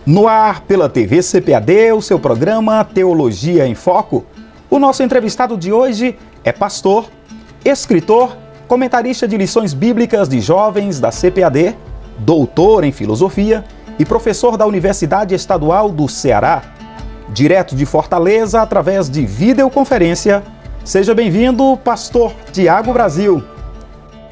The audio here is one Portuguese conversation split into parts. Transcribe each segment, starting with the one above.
No ar, pela TV CPAD, o seu programa Teologia em Foco. O nosso entrevistado de hoje é pastor, escritor, comentarista de lições bíblicas de jovens da CPAD, doutor em filosofia e professor da Universidade Estadual do Ceará. Direto de Fortaleza, através de videoconferência. Seja bem-vindo, pastor Tiago Brasil.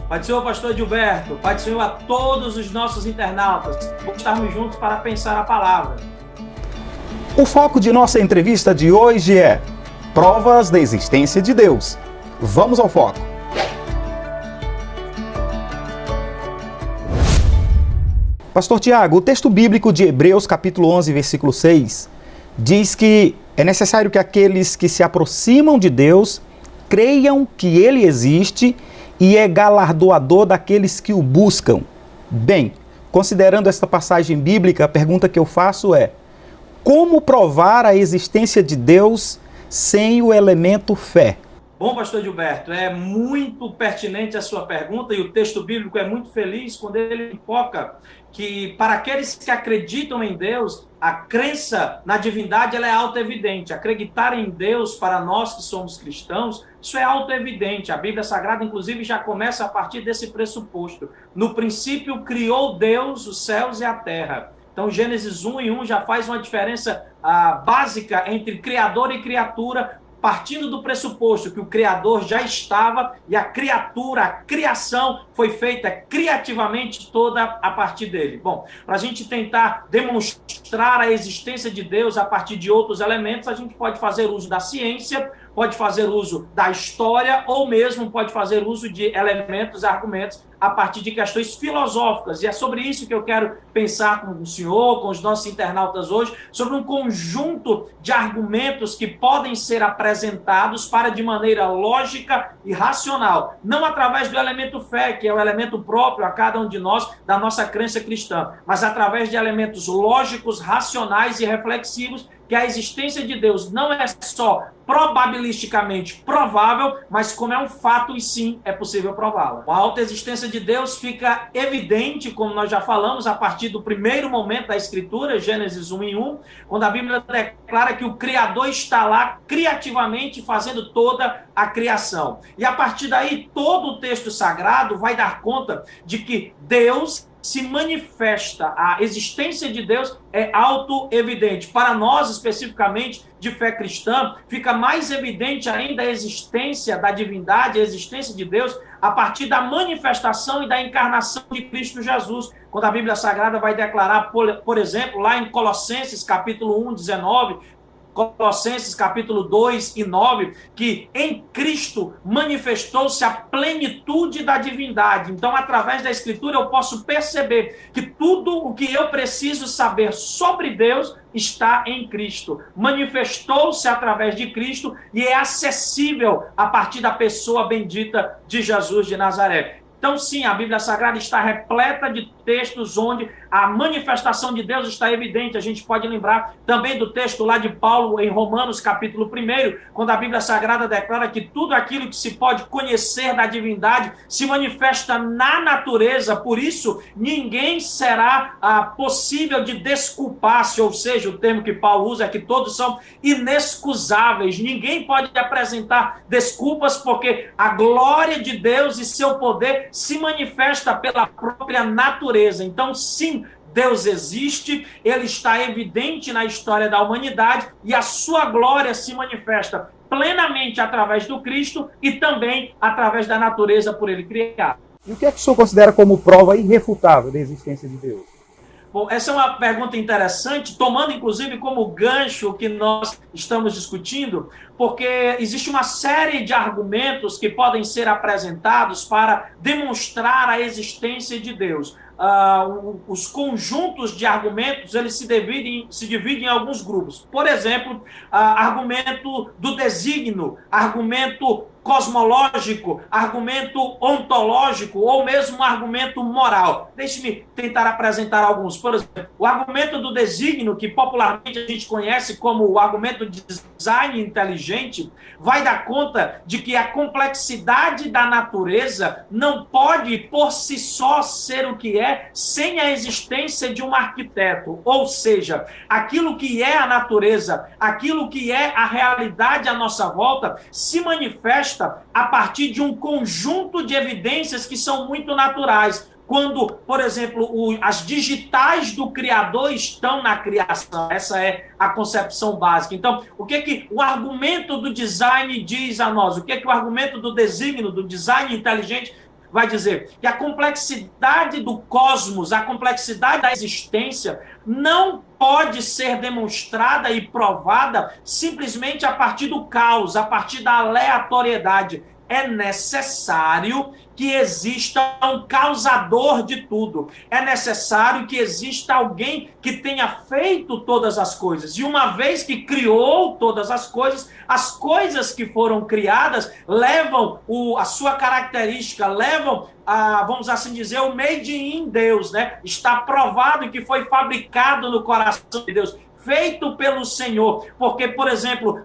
Pai do Senhor, pastor Gilberto, Pai do Senhor a todos os nossos internautas. Vamos estarmos juntos para pensar a palavra. O foco de nossa entrevista de hoje é provas da existência de Deus. Vamos ao foco. Pastor Tiago, o texto bíblico de Hebreus, capítulo 11, versículo 6, diz que é necessário que aqueles que se aproximam de Deus creiam que Ele existe e é galardoador daqueles que o buscam. Bem, considerando esta passagem bíblica, a pergunta que eu faço é: como provar a existência de Deus sem o elemento fé? Bom, pastor Gilberto, é muito pertinente a sua pergunta e o texto bíblico é muito feliz quando ele foca que para aqueles que acreditam em Deus, a crença na divindade ela é auto-evidente. Acreditar em Deus para nós que somos cristãos, isso é auto-evidente. A Bíblia Sagrada, inclusive, já começa a partir desse pressuposto. No princípio, criou Deus os céus e a terra. Então, Gênesis 1 e 1 já faz uma diferença básica entre criador e criatura, partindo do pressuposto que o Criador já estava e a criatura, a criação foi feita criativamente toda a partir dele. Bom, para a gente tentar demonstrar a existência de Deus a partir de outros elementos, a gente pode fazer uso da ciência, pode fazer uso da história ou mesmo pode fazer uso de elementos, argumentos a partir de questões filosóficas. E é sobre isso que eu quero pensar com o senhor, com os nossos internautas hoje, sobre um conjunto de argumentos que podem ser apresentados para de maneira lógica e racional, não através do elemento fé, que é o elemento próprio a cada um de nós da nossa crença cristã, mas através de elementos lógicos, racionais e reflexivos, que a existência de Deus não é só probabilisticamente provável, mas como é um fato e sim é possível prová-la. A autoexistência de Deus fica evidente, como nós já falamos, a partir do primeiro momento da Escritura, Gênesis 1 e 1, quando a Bíblia declara que o Criador está lá criativamente fazendo toda a criação. E a partir daí, todo o texto sagrado vai dar conta de que Deus se manifesta, a existência de Deus é auto-evidente. Para nós, especificamente, de fé cristã, fica mais evidente ainda a existência da divindade, a existência de Deus, a partir da manifestação e da encarnação de Cristo Jesus. Quando a Bíblia Sagrada vai declarar, por exemplo, lá em Colossenses, capítulo 1, 19, Colossenses capítulo 2 e 9, que em Cristo manifestou-se a plenitude da divindade. Então, através da Escritura, eu posso perceber que tudo o que eu preciso saber sobre Deus está em Cristo. Manifestou-se através de Cristo e é acessível a partir da pessoa bendita de Jesus de Nazaré. Então, sim, a Bíblia Sagrada está repleta de textos onde a manifestação de Deus está evidente. A gente pode lembrar também do texto lá de Paulo em Romanos, capítulo 1, quando a Bíblia Sagrada declara que tudo aquilo que se pode conhecer da divindade se manifesta na natureza, por isso ninguém será possível de desculpar-se, ou seja, o termo que Paulo usa é que todos são inexcusáveis. Ninguém pode apresentar desculpas porque a glória de Deus e seu poder se manifesta pela própria natureza. Então, sim, Deus existe, Ele está evidente na história da humanidade e a sua glória se manifesta plenamente através do Cristo e também através da natureza por Ele criada. E o que é que o senhor considera como prova irrefutável da existência de Deus? Bom, essa é uma pergunta interessante, tomando inclusive como gancho o que nós estamos discutindo, porque existe uma série de argumentos que podem ser apresentados para demonstrar a existência de Deus. Os conjuntos de argumentos eles se dividem em alguns grupos. Por exemplo, argumento do desígnio, argumento cosmológico, argumento ontológico ou mesmo um argumento moral. Deixe-me tentar apresentar alguns. Por exemplo, o argumento do desígnio, que popularmente a gente conhece como o argumento de design inteligente, vai dar conta de que a complexidade da natureza não pode, por si só, ser o que é sem a existência de um arquiteto. Ou seja, aquilo que é a natureza, aquilo que é a realidade à nossa volta, se manifesta a partir de um conjunto de evidências que são muito naturais. Quando, por exemplo, as digitais do Criador estão na criação. Essa é a concepção básica. Então, o que o argumento do design diz a nós? O que o argumento do desígnio, do design inteligente, vai dizer? Que a complexidade do cosmos, a complexidade da existência, não pode ser demonstrada e provada simplesmente a partir do caos, a partir da aleatoriedade. É necessário que exista um causador de tudo. É necessário que exista alguém que tenha feito todas as coisas. E uma vez que criou todas as coisas que foram criadas levam a sua característica, levam vamos assim dizer, o made in Deus, né? Está provado que foi fabricado no coração de Deus, feito pelo Senhor, porque, por exemplo,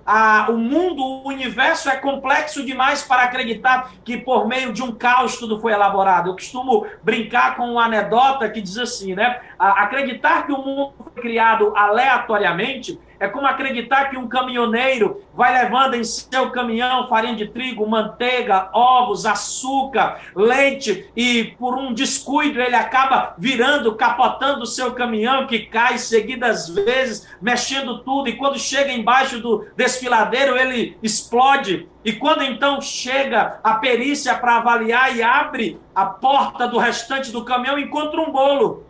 o mundo, o universo é complexo demais para acreditar que por meio de um caos tudo foi elaborado. Eu costumo brincar com uma anedota que diz assim, né? Acreditar que o mundo foi criado aleatoriamente é como acreditar que um caminhoneiro vai levando em seu caminhão farinha de trigo, manteiga, ovos, açúcar, leite, e por um descuido ele acaba capotando o seu caminhão, que cai seguidas vezes, mexendo tudo, e quando chega embaixo do desfiladeiro ele explode. E quando então chega a perícia para avaliar e abre a porta do restante do caminhão, encontra um bolo.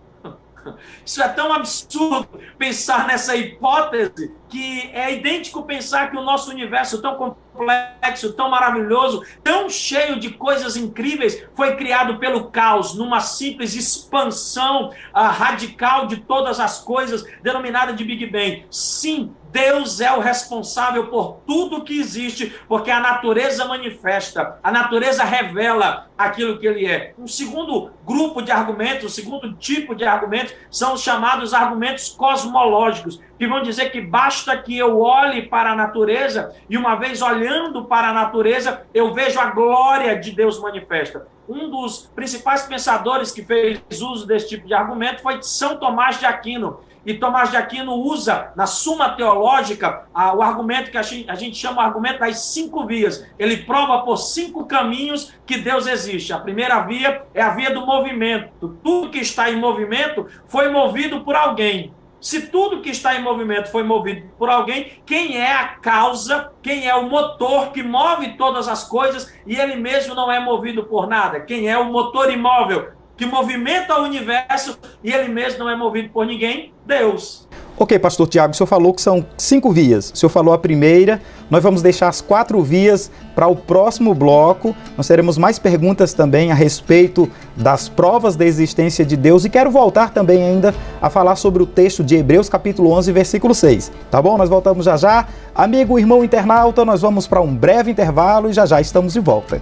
Isso é tão absurdo pensar nessa hipótese, que é idêntico pensar que o nosso universo tão complexo, tão maravilhoso, tão cheio de coisas incríveis, foi criado pelo caos, numa simples expansão radical de todas as coisas, denominada de Big Bang. Sim, Deus é o responsável por tudo que existe, porque a natureza manifesta, a natureza revela aquilo que ele é. Um segundo grupo de argumentos, um segundo tipo de argumentos, são os chamados argumentos cosmológicos, que vão dizer que basta que eu olhe para a natureza, e uma vez olhando para a natureza, eu vejo a glória de Deus manifesta. Um dos principais pensadores que fez uso desse tipo de argumento foi São Tomás de Aquino. E Tomás de Aquino usa, na Suma Teológica, o argumento que a gente chama o argumento das 5 vias. Ele prova por 5 caminhos que Deus existe. A primeira via é a via do movimento. Tudo que está em movimento foi movido por alguém. Se tudo que está em movimento foi movido por alguém, quem é a causa, quem é o motor que move todas as coisas, e ele mesmo não é movido por nada? Quem é o motor imóvel que movimenta o universo e ele mesmo não é movido por ninguém? Deus. Ok, pastor Tiago, o senhor falou que são 5 vias. O senhor falou a primeira, nós vamos deixar as 4 vias para o próximo bloco. Nós teremos mais perguntas também a respeito das provas da existência de Deus, e quero voltar também ainda a falar sobre o texto de Hebreus capítulo 11, versículo 6. Tá bom? Nós voltamos já já. Amigo, irmão internauta, nós vamos para um breve intervalo e já já estamos de volta.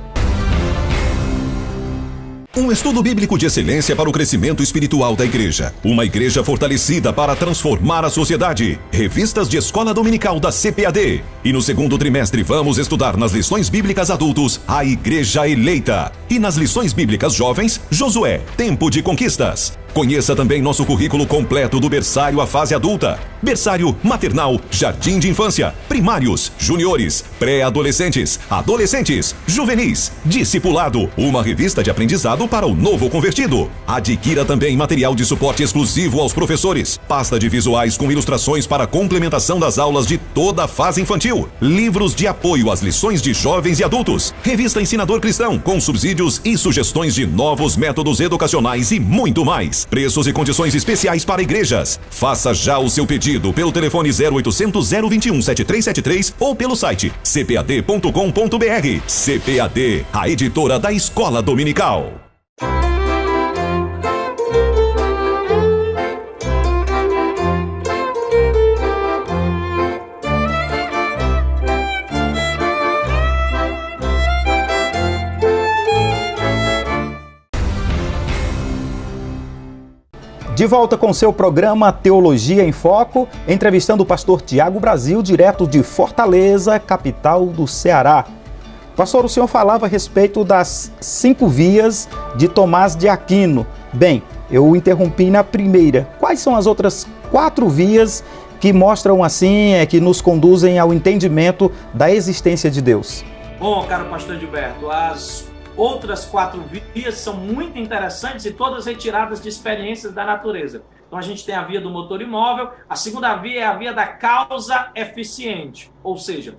Um estudo bíblico de excelência para o crescimento espiritual da igreja. Uma igreja fortalecida para transformar a sociedade. Revistas de escola dominical da CPAD. E no segundo trimestre vamos estudar nas lições bíblicas adultos a Igreja Eleita. E nas lições bíblicas jovens, Josué, Tempo de Conquistas. Conheça também nosso currículo completo do berçário à fase adulta. Berçário, maternal, jardim de infância, primários, juniores, pré-adolescentes, adolescentes, juvenis, discipulado. Uma revista de aprendizado para o novo convertido. Adquira também material de suporte exclusivo aos professores. Pasta de visuais com ilustrações para complementação das aulas de toda a fase infantil. Livros de apoio às lições de jovens e adultos. Revista Ensinador Cristão com subsídios e sugestões de novos métodos educacionais e muito mais. Preços e condições especiais para igrejas. Faça já o seu pedido pelo telefone 0800 021 7373 ou pelo site cpad.com.br. CPAD, a editora da Escola Dominical. De volta com seu programa Teologia em Foco, entrevistando o pastor Tiago Brasil, direto de Fortaleza, capital do Ceará. Pastor, o senhor falava a respeito das 5 vias de Tomás de Aquino. Bem, eu interrompi na primeira. Quais são as outras 4 vias que mostram assim, que nos conduzem ao entendimento da existência de Deus? Bom, caro pastor Gilberto, as outras 4 vias são muito interessantes e todas retiradas de experiências da natureza. Então a gente tem a via do motor imóvel, a segunda via é a via da causa eficiente, ou seja,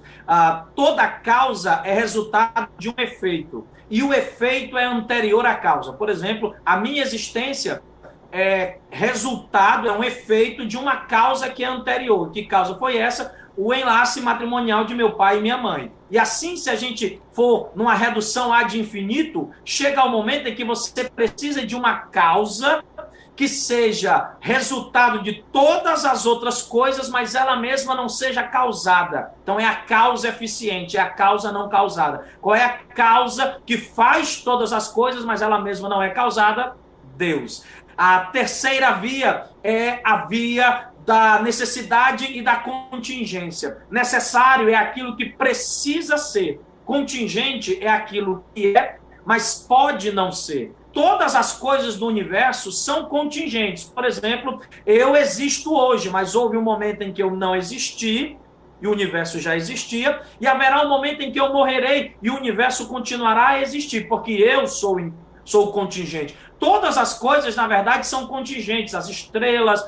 toda causa é resultado de um efeito, e o efeito é anterior à causa. Por exemplo, a minha existência é resultado, é um efeito de uma causa que é anterior. Que causa foi essa? O enlace matrimonial de meu pai e minha mãe. E assim, se a gente for numa redução ad infinito, chega ao momento em que você precisa de uma causa que seja resultado de todas as outras coisas, mas ela mesma não seja causada. Então é a causa eficiente, é a causa não causada. Qual é a causa que faz todas as coisas, mas ela mesma não é causada? Deus. A terceira via é a via da necessidade e da contingência. Necessário é aquilo que precisa ser. Contingente é aquilo que é, mas pode não ser. Todas as coisas do universo são contingentes. Por exemplo, eu existo hoje, mas houve um momento em que eu não existi, e o universo já existia, e haverá um momento em que eu morrerei, e o universo continuará a existir, porque eu sou contingente. Todas as coisas, na verdade, são contingentes. As estrelas,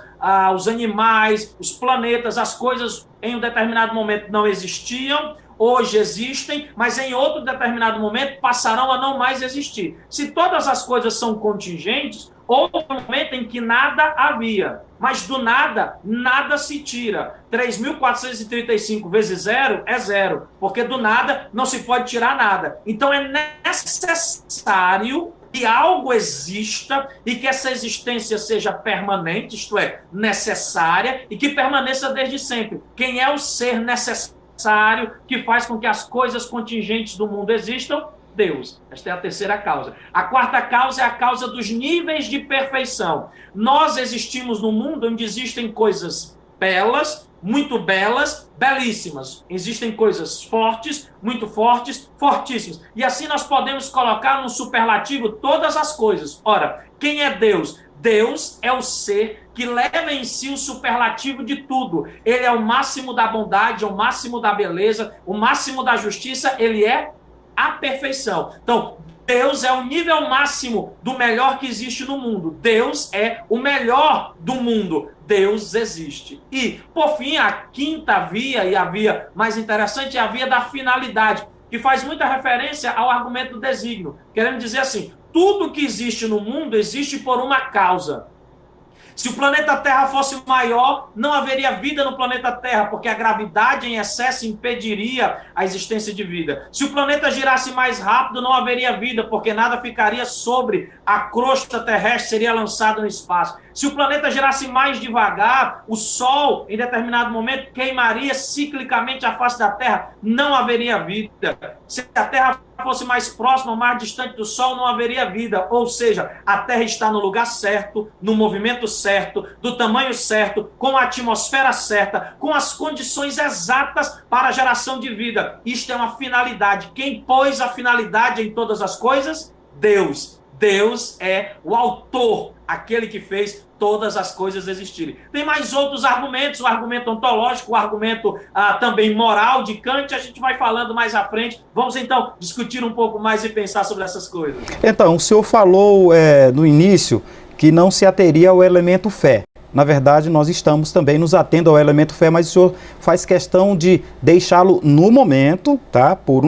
os animais, os planetas, as coisas em um determinado momento não existiam, hoje existem, mas em outro determinado momento passarão a não mais existir. Se todas as coisas são contingentes, houve um momento em que nada havia, mas do nada, nada se tira. 3.435 vezes 0 é 0, porque do nada não se pode tirar nada. Então é necessário que algo exista e que essa existência seja permanente, isto é, necessária, e que permaneça desde sempre. Quem é o ser necessário que faz com que as coisas contingentes do mundo existam? Deus. Esta é a terceira causa. A quarta causa é a causa dos níveis de perfeição. Nós existimos num mundo onde existem coisas belas, muito belas, belíssimas. Existem coisas fortes, muito fortes, fortíssimas. E assim nós podemos colocar no superlativo todas as coisas. Ora, quem é Deus? Deus é o ser que leva em si o superlativo de tudo. Ele é o máximo da bondade, é o máximo da beleza, o máximo da justiça, ele é a perfeição. Então, Deus é o nível máximo do melhor que existe no mundo. Deus é o melhor do mundo. Deus existe. E, por fim, a quinta via, e a via mais interessante, é a via da finalidade, que faz muita referência ao argumento do desígnio. Querendo dizer assim, tudo que existe no mundo existe por uma causa. Se o planeta Terra fosse maior, não haveria vida no planeta Terra, porque a gravidade em excesso impediria a existência de vida. Se o planeta girasse mais rápido, não haveria vida, porque nada ficaria sobre a crosta terrestre, seria lançado no espaço. Se o planeta girasse mais devagar, o Sol, em determinado momento, queimaria ciclicamente a face da Terra, não haveria vida. Se a Terra fosse mais próxima, mais distante do Sol, não haveria vida. Ou seja, a Terra está no lugar certo, no movimento certo, do tamanho certo, com a atmosfera certa, com as condições exatas para a geração de vida. Isto é uma finalidade. Quem pôs a finalidade em todas as coisas? Deus. Deus é o autor, aquele que fez todas as coisas existirem. Tem mais outros argumentos, o argumento ontológico, o argumento também moral de Kant, a gente vai falando mais à frente. Vamos então discutir um pouco mais e pensar sobre essas coisas. Então, o senhor falou no início que não se ateria ao elemento fé. Na verdade, nós estamos também nos atendo ao elemento fé, mas o senhor faz questão de deixá-lo no momento, tá? Por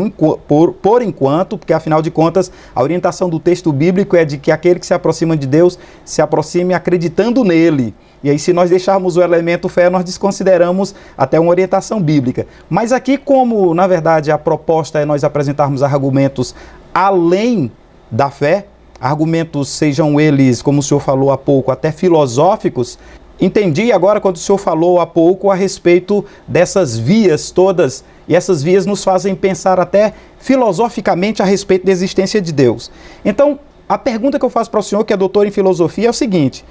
enquanto, porque afinal de contas, a orientação do texto bíblico é de que aquele que se aproxima de Deus se aproxime acreditando nele. E aí, se nós deixarmos o elemento fé, nós desconsideramos até uma orientação bíblica. Mas aqui, como, na verdade, a proposta é nós apresentarmos argumentos além da fé, argumentos, sejam eles, como o senhor falou há pouco, até filosóficos. Entendi agora quando o senhor falou há pouco a respeito dessas vias todas, e essas vias nos fazem pensar até filosoficamente a respeito da existência de Deus. Então, a pergunta que eu faço para o senhor, que é doutor em filosofia, é o seguinte: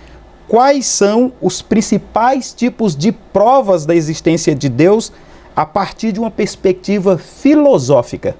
quais são os principais tipos de provas da existência de Deus a partir de uma perspectiva filosófica.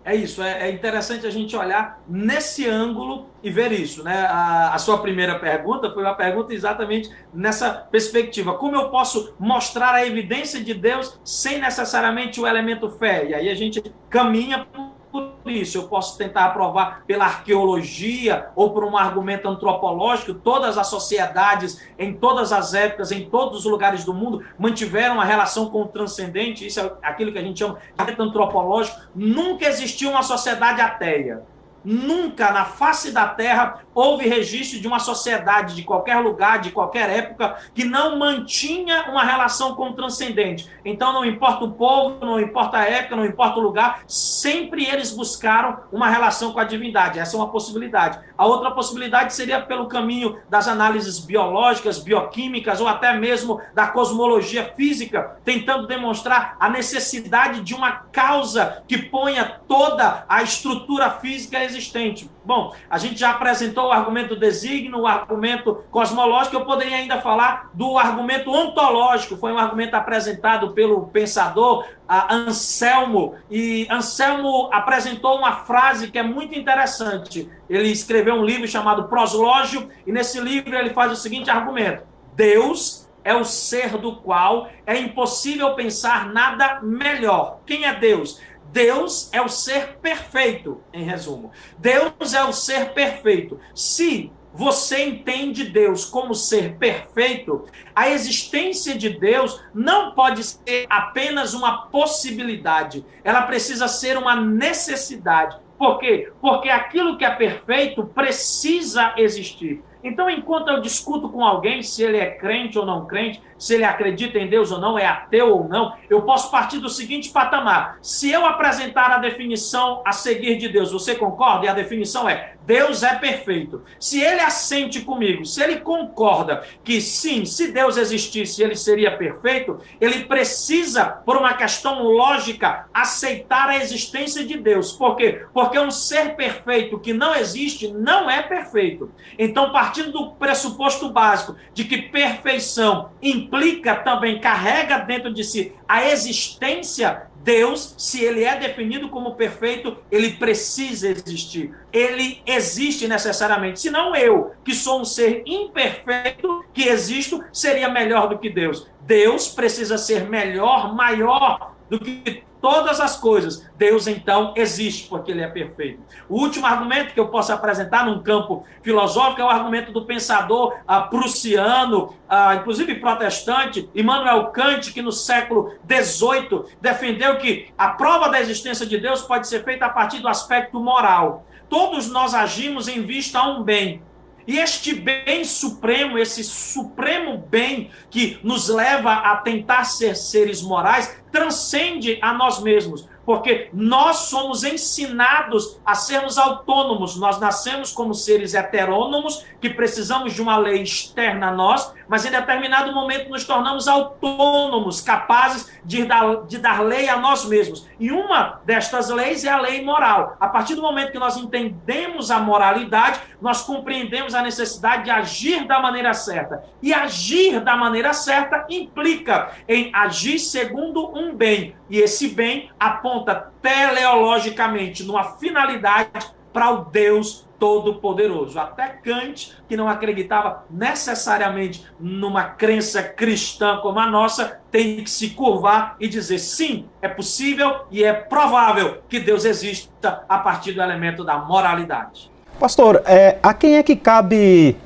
É isso, é interessante a gente olhar nesse ângulo e ver isso, né? A sua primeira pergunta foi uma pergunta exatamente nessa perspectiva. Como eu posso mostrar a evidência de Deus sem necessariamente o elemento fé? E aí a gente caminha por isso. Eu posso tentar provar pela arqueologia ou por um argumento antropológico. Todas as sociedades, em todas as épocas, em todos os lugares do mundo, mantiveram uma relação com o transcendente. Isso é aquilo que a gente chama de argumento antropológico. Nunca existiu uma sociedade ateia. Nunca na face da Terra houve registro de uma sociedade de qualquer lugar, de qualquer época, que não mantinha uma relação com o transcendente. Então não importa o povo, não importa a época, não importa o lugar, sempre eles buscaram uma relação com a divindade. Essa é uma possibilidade. A outra possibilidade seria pelo caminho das análises biológicas, bioquímicas ou até mesmo da cosmologia física, tentando demonstrar a necessidade de uma causa que ponha toda a estrutura física existente. Bom, a gente já apresentou o argumento desígnio, o argumento cosmológico. Eu poderia ainda falar do argumento ontológico. Foi um argumento apresentado pelo pensador Anselmo, e Anselmo apresentou uma frase que é muito interessante. Ele escreveu um livro chamado Proslógio, e nesse livro ele faz o seguinte argumento: Deus é o ser do qual é impossível pensar nada melhor. Quem é Deus? Deus é o ser perfeito, em resumo. Deus é o ser perfeito. Se você entende Deus como ser perfeito, a existência de Deus não pode ser apenas uma possibilidade. Ela precisa ser uma necessidade. Por quê? Porque aquilo que é perfeito precisa existir. Então, enquanto eu discuto com alguém se ele é crente ou não crente, se ele acredita em Deus ou não, é ateu ou não, eu posso partir do seguinte patamar. Se eu apresentar a definição a seguir de Deus, você concorda? E a definição é: Deus é perfeito. Se ele assente comigo, se ele concorda que sim, se Deus existisse, ele seria perfeito, ele precisa, por uma questão lógica, aceitar a existência de Deus. Por quê? Porque um ser perfeito que não existe não é perfeito. Então, partindo do pressuposto básico de que perfeição implica também, carrega dentro de si a existência, Deus, se ele é definido como perfeito, ele precisa existir. Ele existe necessariamente. Senão eu, que sou um ser imperfeito, que existo, seria melhor do que Deus. Deus precisa ser melhor, maior do que todas as coisas. Deus, então, existe porque ele é perfeito. O último argumento que eu posso apresentar num campo filosófico é o argumento do pensador prussiano, inclusive protestante, Immanuel Kant, que no século XVIII defendeu que a prova da existência de Deus pode ser feita a partir do aspecto moral. Todos nós agimos em vista a um bem. E este bem supremo, esse supremo bem que nos leva a tentar ser seres morais, transcende a nós mesmos. Porque nós somos ensinados a sermos autônomos. Nós nascemos como seres heterônomos, que precisamos de uma lei externa a nós, mas em determinado momento nos tornamos autônomos, capazes de dar lei a nós mesmos. E uma destas leis é a lei moral. A partir do momento que nós entendemos a moralidade, nós compreendemos a necessidade de agir da maneira certa. E agir da maneira certa implica em agir segundo um bem. E esse bem aponta teleologicamente numa finalidade para o Deus Todo-Poderoso. Até Kant, que não acreditava necessariamente numa crença cristã como a nossa, tem que se curvar e dizer: sim, é possível e é provável que Deus exista a partir do elemento da moralidade. Pastor, a quem é que cabe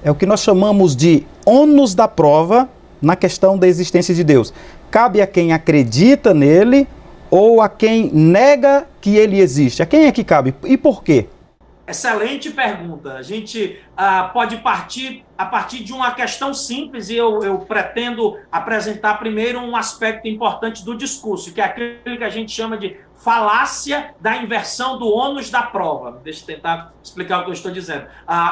o que nós chamamos de ônus da prova na questão da existência de Deus? Cabe a quem acredita nele ou a quem nega que ele existe? A quem é que cabe e por quê? Excelente pergunta. A gente pode partir a partir de uma questão simples, e eu pretendo apresentar primeiro um aspecto importante do discurso, que é aquilo que a gente chama de falácia da inversão do ônus da prova. Deixa eu tentar explicar o que eu estou dizendo.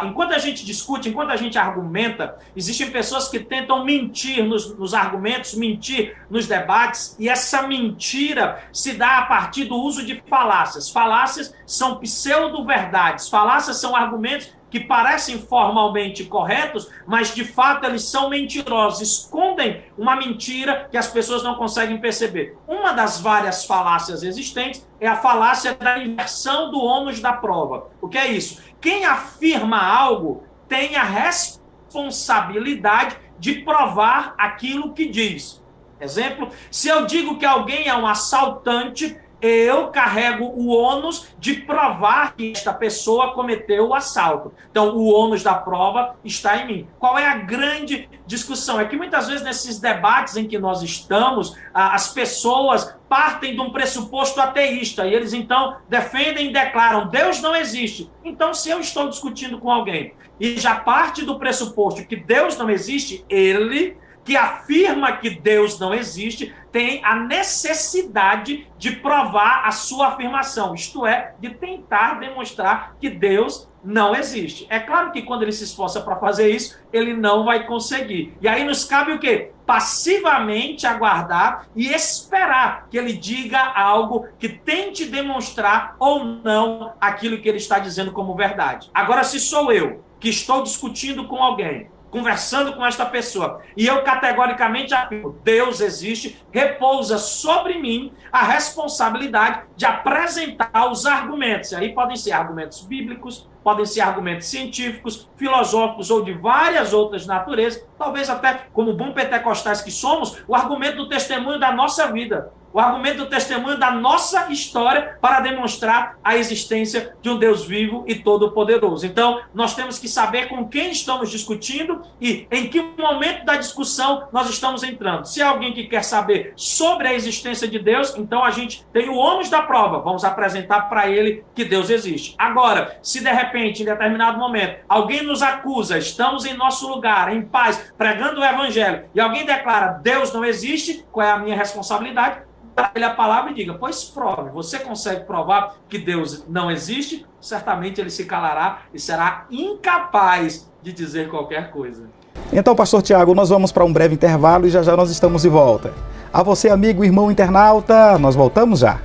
Enquanto a gente discute, enquanto a gente argumenta, existem pessoas que tentam mentir nos argumentos, mentir nos debates, e essa mentira se dá a partir do uso de falácias. Falácias são pseudo-verdades, falácias são argumentos que parecem formalmente corretos, mas de fato eles são mentirosos, escondem uma mentira que as pessoas não conseguem perceber. Uma das várias falácias existentes é a falácia da inversão do ônus da prova. O que é isso? Quem afirma algo tem a responsabilidade de provar aquilo que diz. Exemplo, se eu digo que alguém é um assaltante, eu carrego o ônus de provar que esta pessoa cometeu o assalto. Então, o ônus da prova está em mim. Qual é a grande discussão? É que muitas vezes nesses debates em que nós estamos, as pessoas partem de um pressuposto ateísta e eles então defendem e declaram: Deus não existe. Então, se eu estou discutindo com alguém e já parte do pressuposto que Deus não existe, ele que afirma que Deus não existe, tem a necessidade de provar a sua afirmação, isto é, de tentar demonstrar que Deus não existe. É claro que quando ele se esforça para fazer isso, ele não vai conseguir. E aí nos cabe o quê? Passivamente aguardar e esperar que ele diga algo que tente demonstrar ou não aquilo que ele está dizendo como verdade. Agora, se sou eu que estou discutindo com alguém, conversando com esta pessoa, e eu categoricamente afirmo: Deus existe, repousa sobre mim a responsabilidade de apresentar os argumentos. E aí podem ser argumentos bíblicos, podem ser argumentos científicos, filosóficos ou de várias outras naturezas, talvez até, como bom pentecostais que somos, o argumento do testemunho da nossa vida, o argumento do testemunho da nossa história para demonstrar a existência de um Deus vivo e todo-poderoso. Então, nós temos que saber com quem estamos discutindo e em que momento da discussão nós estamos entrando. Se é alguém que quer saber sobre a existência de Deus, então a gente tem o ônus da prova, vamos apresentar para ele que Deus existe. Agora, se de repente, em determinado momento, alguém nos acusa, estamos em nosso lugar, em paz, pregando o evangelho, e alguém declara: Deus não existe, qual é a minha responsabilidade? Para ele a palavra e diga: pois prove. Você consegue provar que Deus não existe? Certamente ele se calará e será incapaz de dizer qualquer coisa. Então, pastor Tiago, nós vamos para um breve intervalo e já já nós estamos de volta. A você, amigo, irmão internauta, nós voltamos já.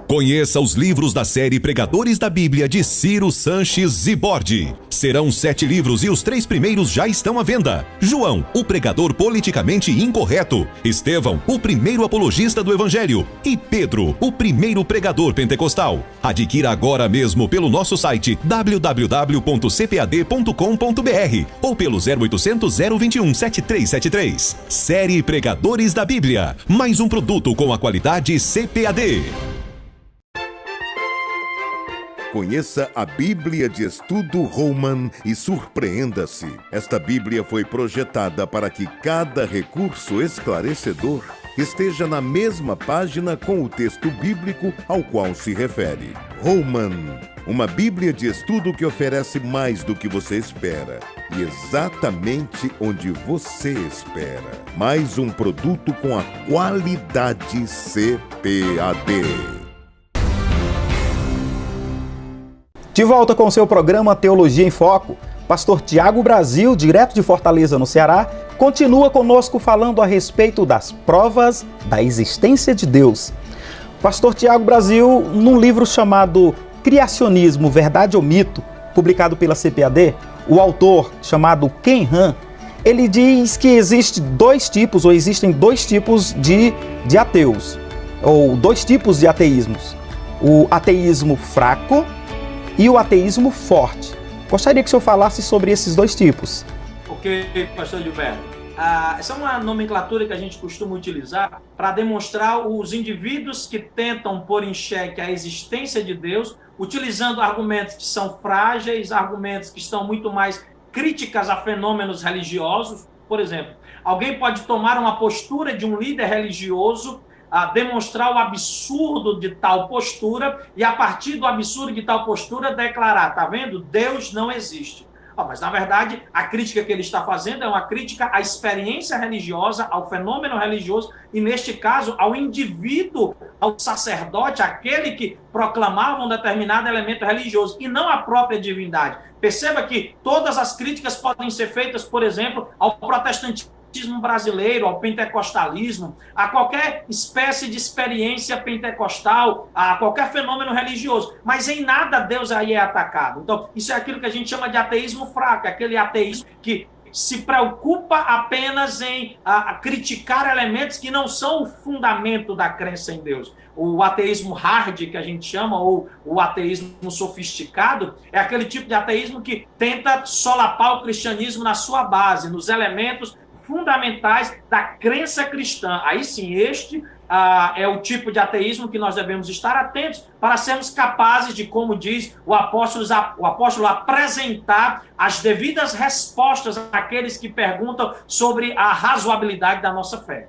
Conheça os livros da série Pregadores da Bíblia de Ciro Sanches Zibordi. Serão 7 livros e os 3 primeiros já estão à venda. João, o pregador politicamente incorreto. Estevão, o primeiro apologista do Evangelho. E Pedro, o primeiro pregador pentecostal. Adquira agora mesmo pelo nosso site www.cpad.com.br ou pelo 0800 021 7373. Série Pregadores da Bíblia. Mais um produto com a qualidade CPAD. Conheça a Bíblia de Estudo Holman e surpreenda-se. Esta Bíblia foi projetada para que cada recurso esclarecedor esteja na mesma página com o texto bíblico ao qual se refere. Holman, uma Bíblia de estudo que oferece mais do que você espera e exatamente onde você espera. Mais um produto com a qualidade CPAD. De volta com o seu programa Teologia em Foco, pastor Tiago Brasil, direto de Fortaleza, no Ceará, continua conosco falando a respeito das provas da existência de Deus. Pastor Tiago Brasil, num livro chamado Criacionismo, Verdade ou Mito, publicado pela CPAD, o autor, chamado Ken Han, ele diz que existem dois tipos de ateus, ou 2 tipos de ateísmos. O ateísmo fraco e o ateísmo forte. Gostaria que o senhor falasse sobre esses 2 tipos. Ok, pastor Gilberto. Essa é uma nomenclatura que a gente costuma utilizar para demonstrar os indivíduos que tentam pôr em xeque a existência de Deus, utilizando argumentos que são frágeis, argumentos que estão muito mais críticas a fenômenos religiosos. Por exemplo, alguém pode tomar uma postura de um líder religioso, a demonstrar o absurdo de tal postura e, a partir do absurdo de tal postura, declarar: tá vendo? Deus não existe. Mas, na verdade, a crítica que ele está fazendo é uma crítica à experiência religiosa, ao fenômeno religioso e, neste caso, ao indivíduo, ao sacerdote, aquele que proclamava um determinado elemento religioso e não a própria divindade. Perceba que todas as críticas podem ser feitas, por exemplo, ao protestantismo batismo brasileiro, ao pentecostalismo, a qualquer espécie de experiência pentecostal, a qualquer fenômeno religioso. Mas em nada Deus aí é atacado. Então, isso é aquilo que a gente chama de ateísmo fraco, aquele ateísmo que se preocupa apenas em criticar elementos que não são o fundamento da crença em Deus. O ateísmo hard, que a gente chama, ou o ateísmo sofisticado, é aquele tipo de ateísmo que tenta solapar o cristianismo na sua base, nos elementos fundamentais da crença cristã. Aí sim, este é o tipo de ateísmo que nós devemos estar atentos para sermos capazes de, como diz o apóstolo, apresentar as devidas respostas àqueles que perguntam sobre a razoabilidade da nossa fé.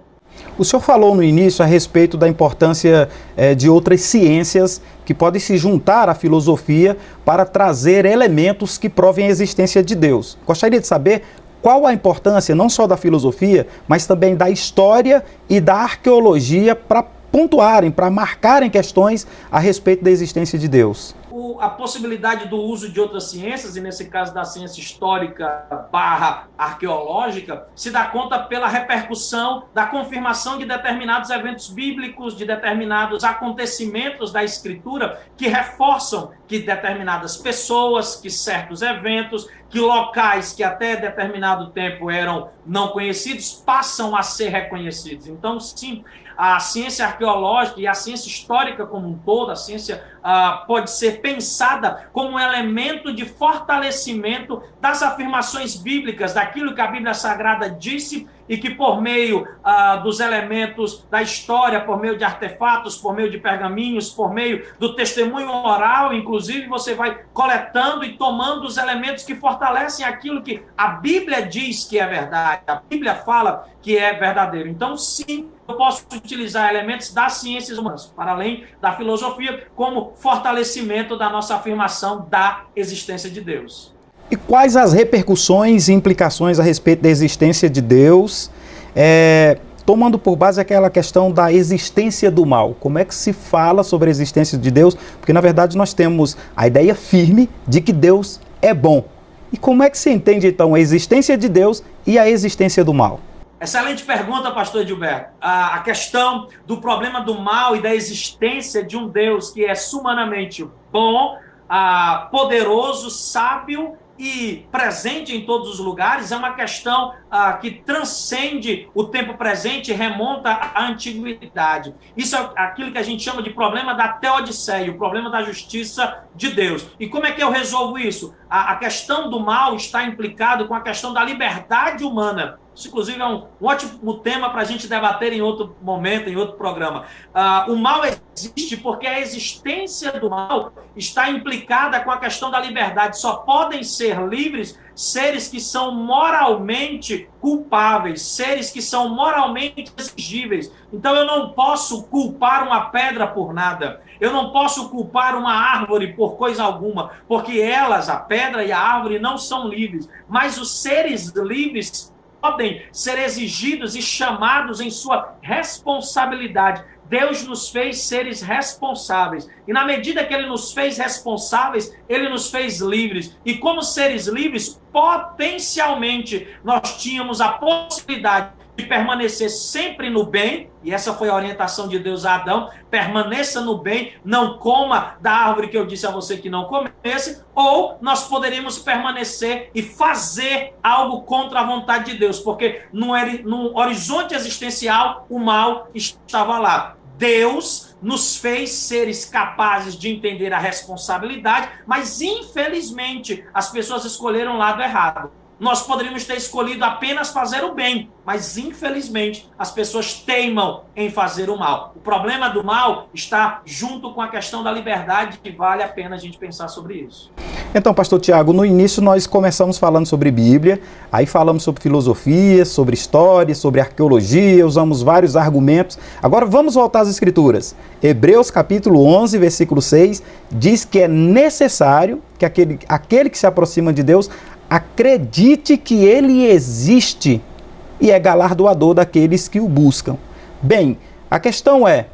O senhor falou no início a respeito da importância de outras ciências que podem se juntar à filosofia para trazer elementos que provem a existência de Deus. Gostaria de saber qual a importância não só da filosofia, mas também da história e da arqueologia para pontuarem, para marcarem questões a respeito da existência de Deus. A possibilidade do uso de outras ciências, e nesse caso da ciência histórica / arqueológica, se dá conta pela repercussão da confirmação de determinados eventos bíblicos, de determinados acontecimentos da Escritura, que reforçam que determinadas pessoas, que certos eventos, que locais que até determinado tempo eram não conhecidos, passam a ser reconhecidos. Então, sim, a ciência arqueológica e a ciência histórica como um todo, a ciência pode ser pensada como um elemento de fortalecimento das afirmações bíblicas, daquilo que a Bíblia Sagrada disse e que por meio dos elementos da história, por meio de artefatos, por meio de pergaminhos, por meio do testemunho oral, inclusive você vai coletando e tomando os elementos que fortalecem aquilo que a Bíblia diz que é verdade, a Bíblia fala que é verdadeiro. Então, sim, eu posso utilizar elementos das ciências humanas, para além da filosofia, como fortalecimento da nossa afirmação da existência de Deus. E quais as repercussões e implicações a respeito da existência de Deus, tomando por base aquela questão da existência do mal? Como é que se fala sobre a existência de Deus? Porque, na verdade, nós temos a ideia firme de que Deus é bom. E como é que se entende, então, a existência de Deus e a existência do mal? Excelente pergunta, pastor Edilberto. A questão do problema do mal e da existência de um Deus que é sumanamente bom, poderoso, sábio e presente em todos os lugares é uma questão que transcende o tempo presente e remonta à antiguidade. Isso é aquilo que a gente chama de problema da teodiceia, o problema da justiça de Deus. E como é que eu resolvo isso? A questão do mal está implicado com a questão da liberdade humana. Isso, inclusive, é um ótimo tema para a gente debater em outro momento, em outro programa. O mal existe porque a existência do mal está implicada com a questão da liberdade. Só podem ser livres seres que são moralmente culpáveis, seres que são moralmente exigíveis. Então eu não posso culpar uma pedra por nada. Eu não posso culpar uma árvore por coisa alguma, porque elas, a pedra e a árvore, não são livres. Mas os seres livres podem ser exigidos e chamados em sua responsabilidade. Deus nos fez seres responsáveis. E na medida que Ele nos fez responsáveis, Ele nos fez livres. E como seres livres, potencialmente, nós tínhamos a possibilidade de permanecer sempre no bem, e essa foi a orientação de Deus a Adão: permaneça no bem, não coma da árvore que eu disse a você que não comesse, ou nós poderíamos permanecer e fazer algo contra a vontade de Deus, porque no horizonte existencial o mal estava lá. Deus nos fez seres capazes de entender a responsabilidade, mas infelizmente as pessoas escolheram o lado errado. Nós poderíamos ter escolhido apenas fazer o bem, mas infelizmente as pessoas teimam em fazer o mal. O problema do mal está junto com a questão da liberdade, e vale a pena a gente pensar sobre isso. Então, pastor Tiago, no início nós começamos falando sobre Bíblia, aí falamos sobre filosofia, sobre história, sobre arqueologia, usamos vários argumentos. Agora vamos voltar às Escrituras. Hebreus capítulo 11, versículo 6, diz que é necessário que aquele que se aproxima de Deus acredite que Ele existe e é galardoador daqueles que o buscam. Bem, a questão é,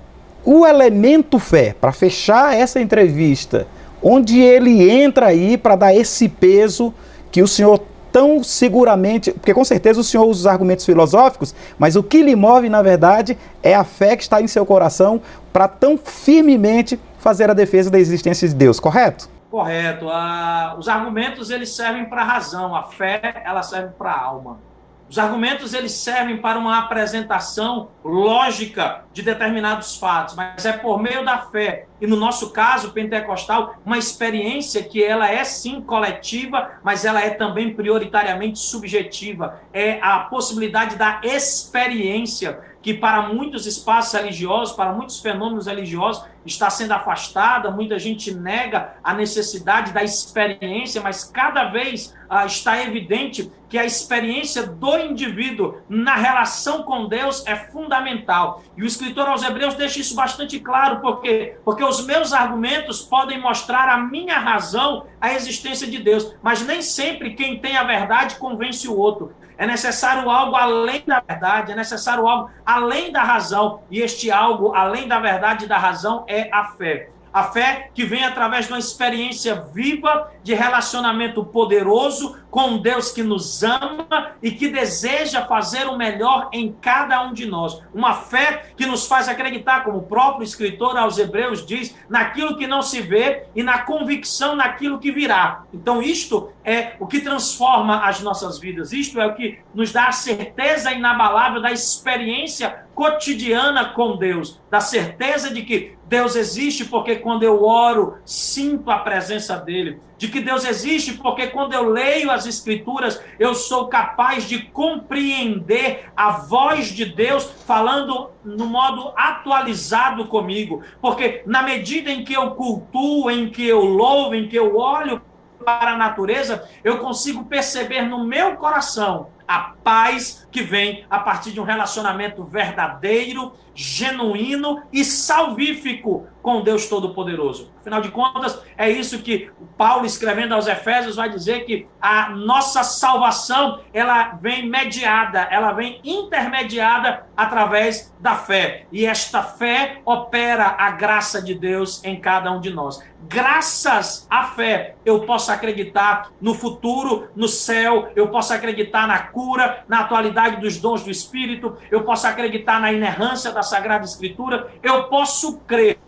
o elemento fé, para fechar essa entrevista, onde ele entra aí para dar esse peso que o senhor tão seguramente, porque com certeza o senhor usa os argumentos filosóficos, mas o que lhe move, na verdade, é a fé que está em seu coração para tão firmemente fazer a defesa da existência de Deus, correto? Correto. Os argumentos, eles servem para a razão, a fé, ela serve para a alma. Os argumentos, eles servem para uma apresentação lógica de determinados fatos, mas é por meio da fé, e no nosso caso, pentecostal, uma experiência que ela é sim coletiva, mas ela é também prioritariamente subjetiva. É a possibilidade da experiência, que para muitos espaços religiosos, para muitos fenômenos religiosos, está sendo afastada, muita gente nega a necessidade da experiência, mas cada vez está evidente que a experiência do indivíduo na relação com Deus é fundamental. E o escritor aos Hebreus deixa isso bastante claro, porque os meus argumentos podem mostrar a minha razão, a existência de Deus, mas nem sempre quem tem a verdade convence o outro. É necessário algo além da verdade, é necessário algo além da razão, e este algo além da verdade e da razão é a fé. A fé que vem através de uma experiência viva de relacionamento poderoso com Deus que nos ama e que deseja fazer o melhor em cada um de nós. Uma fé que nos faz acreditar, como o próprio escritor aos Hebreus diz, naquilo que não se vê e na convicção naquilo que virá. Então isto é o que transforma as nossas vidas. Isto é o que nos dá a certeza inabalável da experiência cotidiana com Deus, da certeza de que Deus existe porque quando eu oro, sinto a presença dele, de que Deus existe porque quando eu leio as Escrituras, eu sou capaz de compreender a voz de Deus falando no modo atualizado comigo, porque na medida em que eu cultuo, em que eu louvo, em que eu olho para a natureza, eu consigo perceber no meu coração a paz que vem a partir de um relacionamento verdadeiro, genuíno e salvífico com Deus Todo-Poderoso. Afinal de contas, é isso que Paulo, escrevendo aos Efésios, vai dizer, que a nossa salvação, ela vem mediada, ela vem intermediada através da fé. E esta fé opera a graça de Deus em cada um de nós. Graças à fé, eu posso acreditar no futuro, no céu, eu posso acreditar na cura, na atualidade dos dons do Espírito, eu posso acreditar na inerrância da Sagrada Escritura, eu posso crer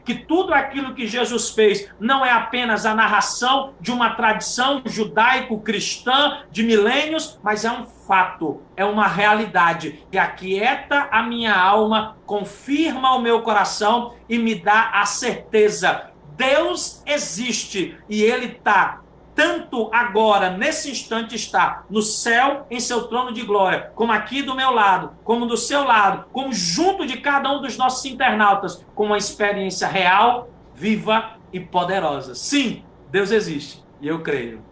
que tudo aquilo que Jesus fez não é apenas a narração de uma tradição judaico-cristã de milênios, mas é um fato, é uma realidade que aquieta a minha alma, confirma o meu coração e me dá a certeza. Deus existe e Ele está, tanto agora, nesse instante está, no céu, em seu trono de glória, como aqui do meu lado, como do seu lado, como junto de cada um dos nossos internautas, com uma experiência real, viva e poderosa. Sim, Deus existe e eu creio.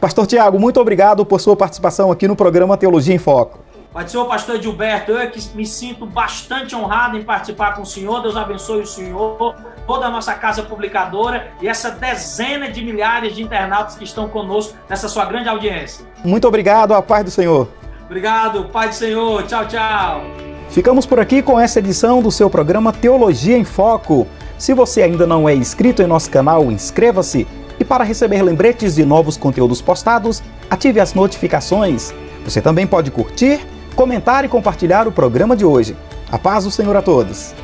Pastor Tiago, muito obrigado por sua participação aqui no programa Teologia em Foco. Pai do Senhor, pastor Gilberto, eu é que me sinto bastante honrado em participar com o senhor. Deus abençoe o senhor, toda a nossa casa publicadora e essa dezena de milhares de internautas que estão conosco nessa sua grande audiência. Muito obrigado, a paz do Senhor. Obrigado, Pai do Senhor. Tchau, tchau. Ficamos por aqui com essa edição do seu programa Teologia em Foco. Se você ainda não é inscrito em nosso canal, inscreva-se. E para receber lembretes de novos conteúdos postados, ative as notificações. Você também pode curtir, comentar e compartilhar o programa de hoje. A paz do Senhor a todos.